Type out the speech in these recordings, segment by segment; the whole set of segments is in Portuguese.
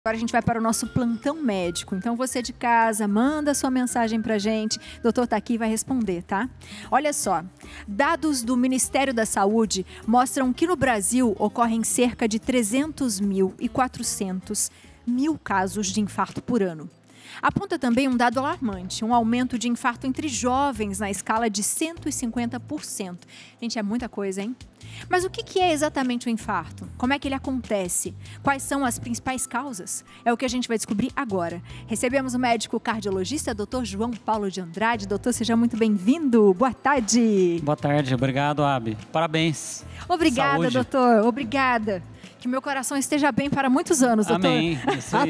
Agora a gente vai para o nosso plantão médico. Então você de casa, manda sua mensagem para a gente. O doutor está aqui e vai responder, tá? Olha só, dados do Ministério da Saúde mostram que no Brasil ocorrem cerca de 300.000 e 400.000 casos de infarto por ano. Aponta também um dado alarmante, um aumento de infarto entre jovens na escala de 150%. Gente, é muita coisa, hein? Mas o que é exatamente o infarto? Como é que ele acontece? Quais são as principais causas? É o que a gente vai descobrir agora. Recebemos o médico cardiologista, Dr. João Paulo de Andrade. Doutor, seja muito bem-vindo. Boa tarde. Boa tarde, obrigado, Abi. Parabéns. Obrigada, saúde. Doutor. Obrigada. Que meu coração esteja bem para muitos anos, doutor. Amém.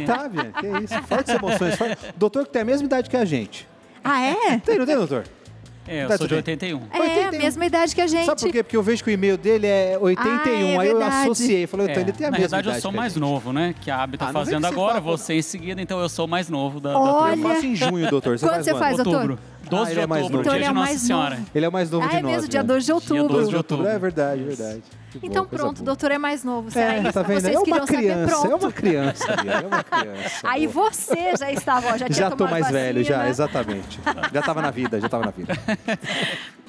Tá, Bia, que isso. Fortes emoções. Doutor que tem a mesma idade que a gente. Ah, é? Tem, não tem, doutor? Eu sou de 81. É, a mesma idade que a gente. Sabe por quê? Porque eu vejo que o e-mail dele é 81, aí eu associei. Falei, então ele tem a mesma idade. Na verdade, eu sou mais novo, né? Que a Abi tá fazendo agora, você em seguida, então eu sou mais novo da turma. Eu faço em junho, doutor. Quando você faz, doutor? Outubro. 12 de outubro, dia de Nossa Senhora. Ele é o mais novo de nós. É mesmo, dia 12 de outubro. Dia 12 de outubro. É verdade, verdade. Então pronto, o doutor é mais novo. Será isso? Tá vendo? Vocês queriam saber, pronto. É uma criança, Bia, é uma criança. Aí você já estava, já tinha tomado tô mais vacina. velho, já, exatamente. Já estava na vida.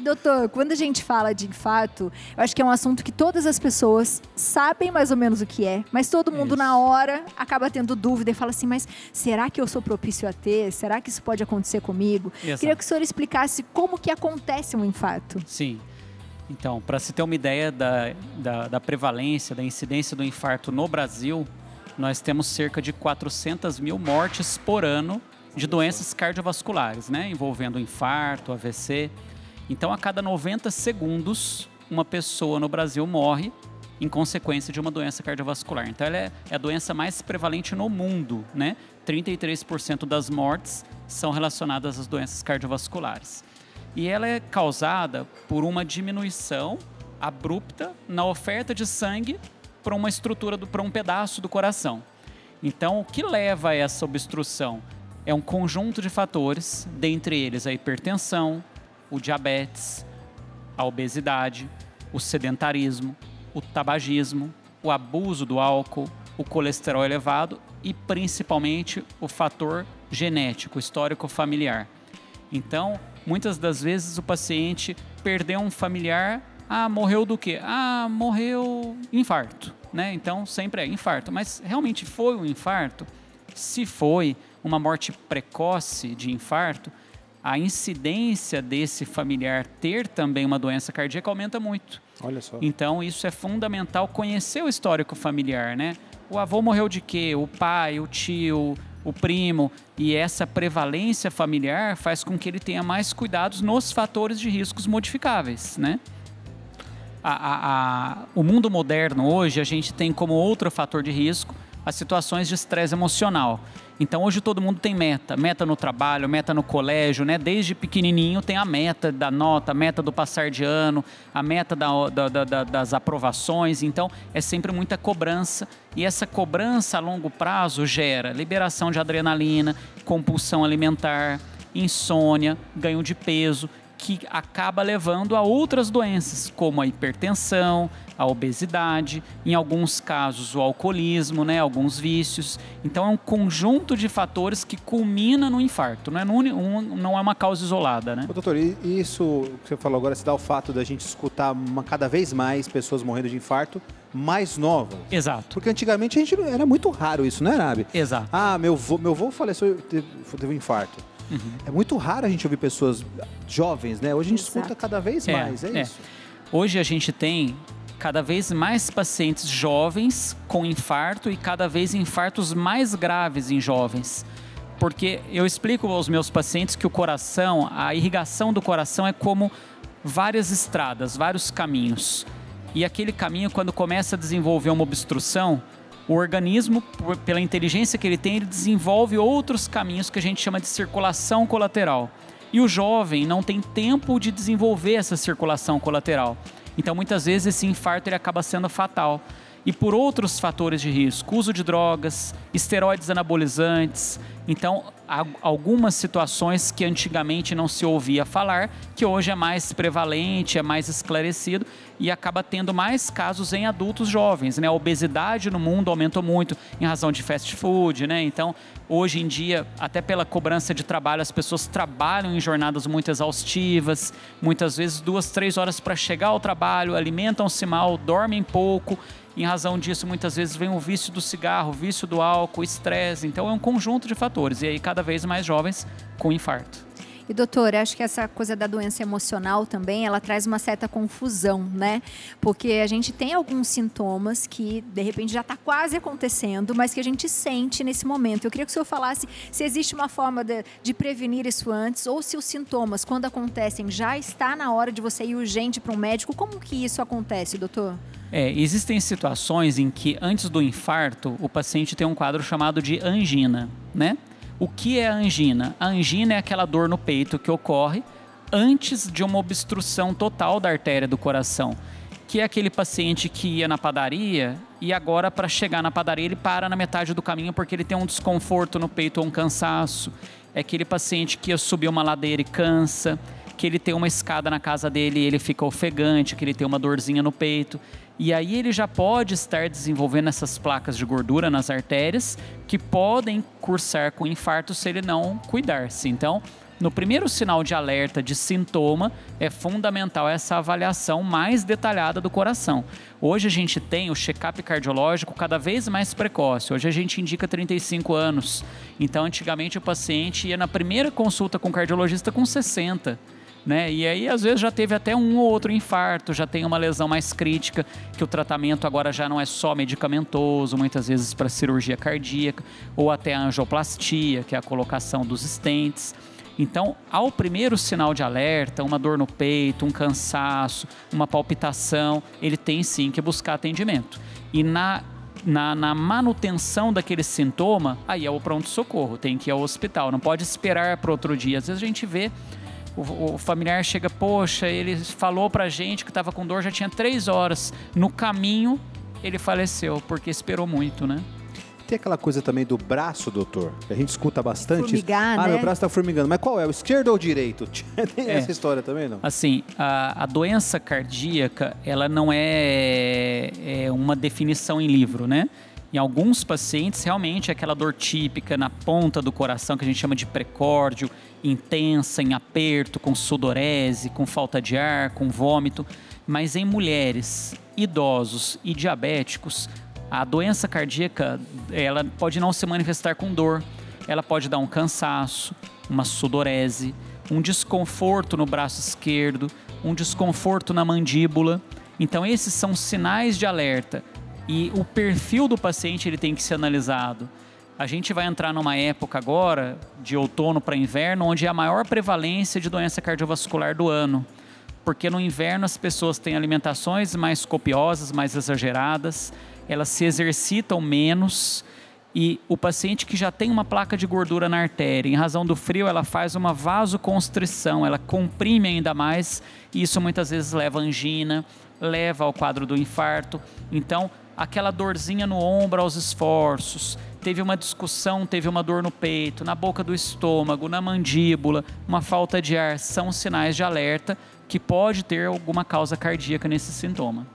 Doutor, quando a gente fala de infarto, eu acho que é um assunto que todas as pessoas sabem mais ou menos o que é, mas todo mundo na hora acaba tendo dúvida e fala assim, mas será que eu sou propício a ter? Será que isso pode acontecer comigo? Exato. Queria que o senhor explicasse como que acontece um infarto. Sim. Então, para se ter uma ideia da prevalência, da incidência do infarto no Brasil, nós temos cerca de 400.000 mortes por ano de doenças cardiovasculares, né? Envolvendo infarto, AVC. Então, a cada 90 segundos, uma pessoa no Brasil morre em consequência de uma doença cardiovascular. Então, ela é a doença mais prevalente no mundo, né? 33% das mortes são relacionadas às doenças cardiovasculares. E ela é causada por uma diminuição abrupta na oferta de sangue para uma estrutura, para um pedaço do coração. Então, o que leva a essa obstrução é um conjunto de fatores, dentre eles a hipertensão, o diabetes, a obesidade, o sedentarismo, o tabagismo, o abuso do álcool, o colesterol elevado e principalmente o fator genético, histórico familiar. Então, muitas das vezes o paciente perdeu um familiar, morreu do quê? Morreu infarto, né? Então sempre é infarto, mas realmente foi um infarto? Se foi uma morte precoce de infarto, a incidência desse familiar ter também uma doença cardíaca aumenta muito. Olha só. Então isso é fundamental conhecer o histórico familiar, né? O avô morreu de quê? O pai, o tio, o primo, e essa prevalência familiar faz com que ele tenha mais cuidados nos fatores de riscos modificáveis, né? O mundo moderno hoje, a gente tem como outro fator de risco as situações de estresse emocional. Então hoje todo mundo tem meta no trabalho, meta no colégio, né? Desde pequenininho tem a meta da nota, a meta do passar de ano, a meta das aprovações. Então é sempre muita cobrança, e essa cobrança a longo prazo gera liberação de adrenalina, compulsão alimentar, insônia, ganho de peso, que acaba levando a outras doenças, como a hipertensão, a obesidade, em alguns casos o alcoolismo, né, alguns vícios. Então é um conjunto de fatores que culmina no infarto, não é uma causa isolada, né? Ô, doutor, e isso que você falou agora se dá o fato da gente escutar cada vez mais pessoas morrendo de infarto mais novas. Exato. Porque antigamente era muito raro isso, não é, Nabi? Exato. Meu avô faleceu, teve um infarto. Uhum. É muito raro a gente ouvir pessoas jovens, né? Hoje a gente escuta cada vez mais, é isso. Hoje a gente tem cada vez mais pacientes jovens com infarto e cada vez infartos mais graves em jovens. Porque eu explico aos meus pacientes que o coração, a irrigação do coração é como várias estradas, vários caminhos. E aquele caminho, quando começa a desenvolver uma obstrução, o organismo, pela inteligência que ele tem, ele desenvolve outros caminhos que a gente chama de circulação colateral. E o jovem não tem tempo de desenvolver essa circulação colateral. Então, muitas vezes, esse infarto ele acaba sendo fatal. e por outros fatores de risco, uso de drogas, esteroides anabolizantes. Então, há algumas situações que antigamente não se ouvia falar, que hoje é mais prevalente, é mais esclarecido e acaba tendo mais casos em adultos jovens, né? A obesidade no mundo aumentou muito em razão de fast food, né? Então, hoje em dia, até pela cobrança de trabalho, as pessoas trabalham em jornadas muito exaustivas, muitas vezes 2, 3 horas para chegar ao trabalho, alimentam-se mal, dormem pouco. Em razão disso, muitas vezes vem o vício do cigarro, o vício do álcool, estresse. Então, é um conjunto de fatores. E aí, cada vez mais jovens com infarto. E, doutor, acho que essa coisa da doença emocional também, ela traz uma certa confusão, né? Porque a gente tem alguns sintomas que, de repente, já está quase acontecendo, mas que a gente sente nesse momento. Eu queria que o senhor falasse se existe uma forma de prevenir isso antes, ou se os sintomas, quando acontecem, já está na hora de você ir urgente para um médico. Como que isso acontece, doutor? Existem situações em que, antes do infarto, o paciente tem um quadro chamado de angina, né? O que é a angina? A angina é aquela dor no peito que ocorre antes de uma obstrução total da artéria do coração, que é aquele paciente que ia na padaria e agora, para chegar na padaria, ele para na metade do caminho porque ele tem um desconforto no peito ou um cansaço. É aquele paciente que ia subir uma ladeira e cansa, que ele tem uma escada na casa dele e ele fica ofegante, que ele tem uma dorzinha no peito. E aí ele já pode estar desenvolvendo essas placas de gordura nas artérias que podem cursar com infarto se ele não cuidar-se. Então, no primeiro sinal de alerta de sintoma, é fundamental essa avaliação mais detalhada do coração. Hoje a gente tem o check-up cardiológico cada vez mais precoce. Hoje a gente indica 35 anos. Então, antigamente o paciente ia na primeira consulta com o cardiologista com 60. Né? E aí, às vezes, já teve até um ou outro infarto, já tem uma lesão mais crítica, que o tratamento agora já não é só medicamentoso, muitas vezes para cirurgia cardíaca, ou até a angioplastia, que é a colocação dos stents. Então, ao primeiro sinal de alerta, uma dor no peito, um cansaço, uma palpitação, ele tem sim que buscar atendimento. E na manutenção daquele sintoma, aí é o pronto-socorro, tem que ir ao hospital, não pode esperar para outro dia. Às vezes a gente vê o familiar chega, poxa, ele falou pra gente que estava com dor, já tinha 3 horas. No caminho, ele faleceu, porque esperou muito, né? Tem aquela coisa também do braço, doutor, que a gente escuta bastante. Formigar, né? Meu braço está formigando. Mas qual é? O esquerdo ou o direito? Tem essa história também, não? Assim, a doença cardíaca, ela não é uma definição em livro, né? Em alguns pacientes, realmente, é aquela dor típica na ponta do coração, que a gente chama de precórdio, intensa, em aperto, com sudorese, com falta de ar, com vômito. Mas em mulheres, idosos e diabéticos, a doença cardíaca, ela pode não se manifestar com dor. Ela pode dar um cansaço, uma sudorese, um desconforto no braço esquerdo, um desconforto na mandíbula. Então, esses são sinais de alerta. E o perfil do paciente ele tem que ser analisado. A gente vai entrar numa época agora, de outono para inverno, onde é a maior prevalência de doença cardiovascular do ano. Porque no inverno as pessoas têm alimentações mais copiosas, mais exageradas, elas se exercitam menos e o paciente que já tem uma placa de gordura na artéria, em razão do frio, ela faz uma vasoconstrição, ela comprime ainda mais e isso muitas vezes leva a angina, leva ao quadro do infarto. Então, aquela dorzinha no ombro aos esforços, teve uma discussão, teve uma dor no peito, na boca do estômago, na mandíbula, uma falta de ar, são sinais de alerta que pode ter alguma causa cardíaca nesse sintoma.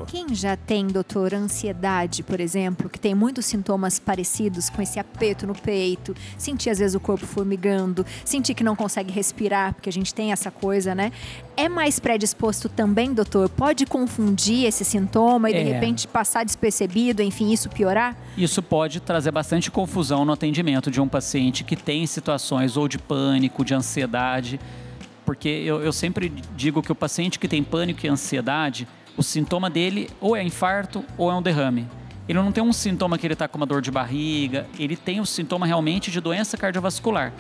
Quem já tem, doutor, ansiedade, por exemplo, que tem muitos sintomas parecidos com esse aperto no peito, sentir às vezes o corpo formigando, sentir que não consegue respirar, porque a gente tem essa coisa, né? É mais predisposto também, doutor? Pode confundir esse sintoma e de repente passar despercebido, enfim, isso piorar? Isso pode trazer bastante confusão no atendimento de um paciente que tem situações ou de pânico, de ansiedade, porque eu sempre digo que o paciente que tem pânico e ansiedade, o sintoma dele ou é infarto ou é um derrame. Ele não tem um sintoma que ele está com uma dor de barriga, ele tem o sintoma realmente de doença cardiovascular.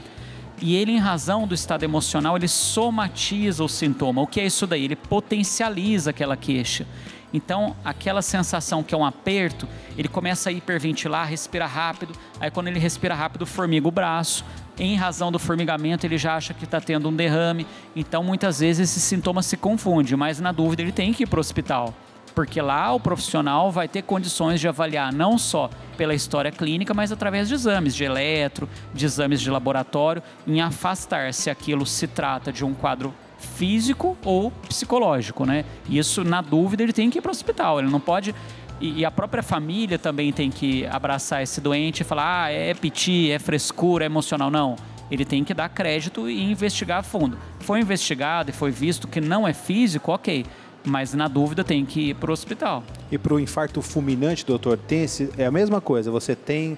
E ele, em razão do estado emocional, ele somatiza o sintoma. O que é isso daí? Ele potencializa aquela queixa. Então, aquela sensação que é um aperto, ele começa a hiperventilar, respirar rápido. Aí, quando ele respira rápido, formiga o braço. Em razão do formigamento, ele já acha que está tendo um derrame. Então, muitas vezes, esse sintoma se confunde. Mas, na dúvida, ele tem que ir para o hospital. Porque lá o profissional vai ter condições de avaliar não só pela história clínica, mas através de exames de eletro, de exames de laboratório, em afastar se aquilo se trata de um quadro físico ou psicológico, né? Isso, na dúvida, ele tem que ir para o hospital. Ele não pode... E a própria família também tem que abraçar esse doente e falar, é piti, é frescura, é emocional. Não. Ele tem que dar crédito e investigar a fundo. Foi investigado e foi visto que não é físico, ok. Mas na dúvida tem que ir para o hospital. E para o infarto fulminante, doutor, é a mesma coisa? Você tem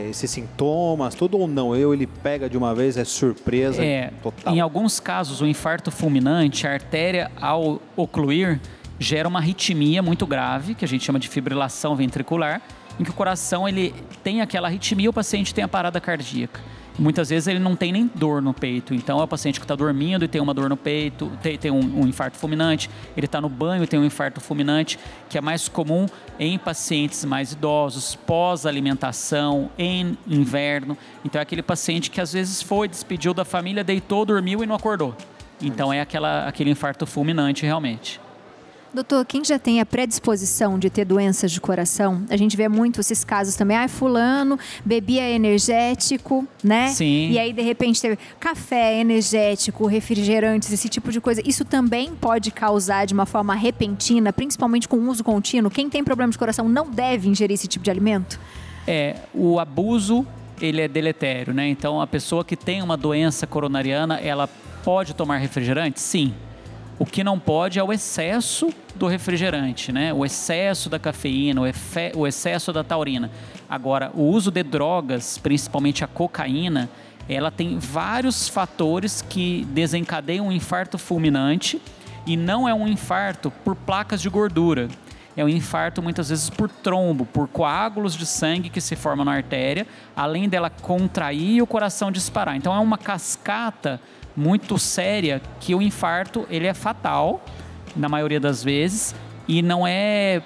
esses sintomas, tudo ou não? Ele pega de uma vez, é surpresa total? Em alguns casos, o infarto fulminante, a artéria ao ocluir, gera uma arritmia muito grave, que a gente chama de fibrilação ventricular, em que o coração ele tem aquela arritmia e o paciente tem a parada cardíaca. Muitas vezes ele não tem nem dor no peito, então é o paciente que está dormindo e tem uma dor no peito, tem um infarto fulminante, ele está no banho e tem um infarto fulminante, que é mais comum em pacientes mais idosos, pós-alimentação, em inverno. Então é aquele paciente que às vezes despediu da família, deitou, dormiu e não acordou. Então é aquele infarto fulminante realmente. Doutor, quem já tem a predisposição de ter doenças de coração, a gente vê muito esses casos também. Fulano bebia energético, né? Sim. E aí, de repente, teve café, energético, refrigerantes, esse tipo de coisa. Isso também pode causar de uma forma repentina, principalmente com uso contínuo. Quem tem problema de coração não deve ingerir esse tipo de alimento? O abuso, ele é deletério, né? Então, a pessoa que tem uma doença coronariana, ela pode tomar refrigerante? Sim. O que não pode é o excesso do refrigerante, né? O excesso da cafeína, o excesso da taurina. Agora, o uso de drogas, principalmente a cocaína, ela tem vários fatores que desencadeiam um infarto fulminante e não é um infarto por placas de gordura. É um infarto muitas vezes por trombo, por coágulos de sangue que se formam na artéria, além dela contrair e o coração disparar. Então é uma cascata muito séria que o infarto ele é fatal na maioria das vezes e não é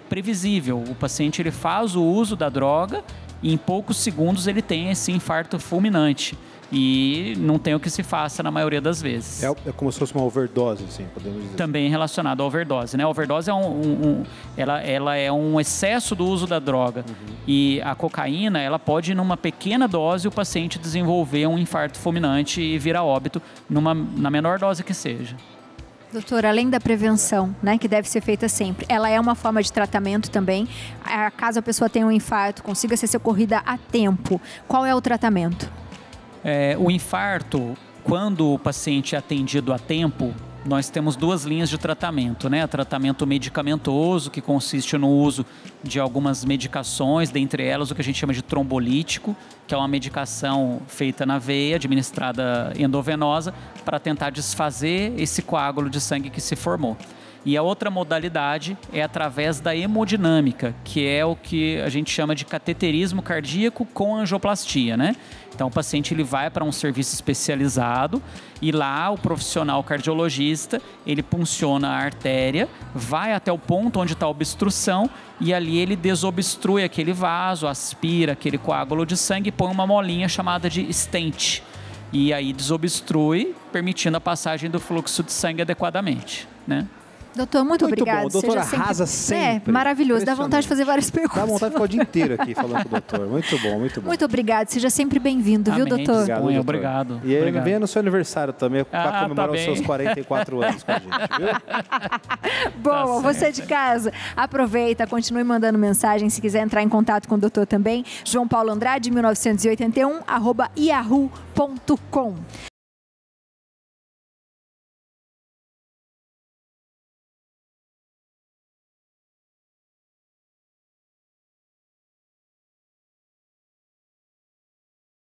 previsível. O paciente ele faz o uso da droga e em poucos segundos ele tem esse infarto fulminante e não tem o que se faça na maioria das vezes. É como se fosse uma overdose, assim, podemos dizer. Também relacionado à overdose, né? A overdose ela é um excesso do uso da droga. E a cocaína, ela pode, numa pequena dose, o paciente desenvolver um infarto fulminante e vir a óbito na menor dose que seja. Doutor, além da prevenção, né, que deve ser feita sempre, ela é uma forma de tratamento também? Caso a pessoa tenha um infarto, consiga ser socorrida a tempo, qual é o tratamento? O infarto, quando o paciente é atendido a tempo, nós temos duas linhas de tratamento, né? Tratamento medicamentoso, que consiste no uso de algumas medicações, dentre elas o que a gente chama de trombolítico, que é uma medicação feita na veia, administrada endovenosa, para tentar desfazer esse coágulo de sangue que se formou. E a outra modalidade é através da hemodinâmica, que é o que a gente chama de cateterismo cardíaco com angioplastia, né? Então, o paciente ele vai para um serviço especializado e lá o profissional cardiologista, ele punciona a artéria, vai até o ponto onde está a obstrução e ali ele desobstrui aquele vaso, aspira aquele coágulo de sangue e põe uma molinha chamada de stent. E aí desobstrui, permitindo a passagem do fluxo de sangue adequadamente, né? Doutor, muito obrigada. Bom. O doutor arrasa sempre. Maravilhoso. Dá vontade de fazer várias perguntas. Dá vontade de ficar o dia inteiro aqui falando com o doutor. Muito bom, muito bom. Muito obrigado. Seja sempre bem-vindo, viu, doutor? Obrigado. E aí, venha no seu aniversário também, para comemorar os seus 44 anos com a gente, viu? Bom, você de casa, aproveita, continue mandando mensagem. Se quiser entrar em contato com o doutor também, João Paulo Andrade, 1981, @yahoo.com.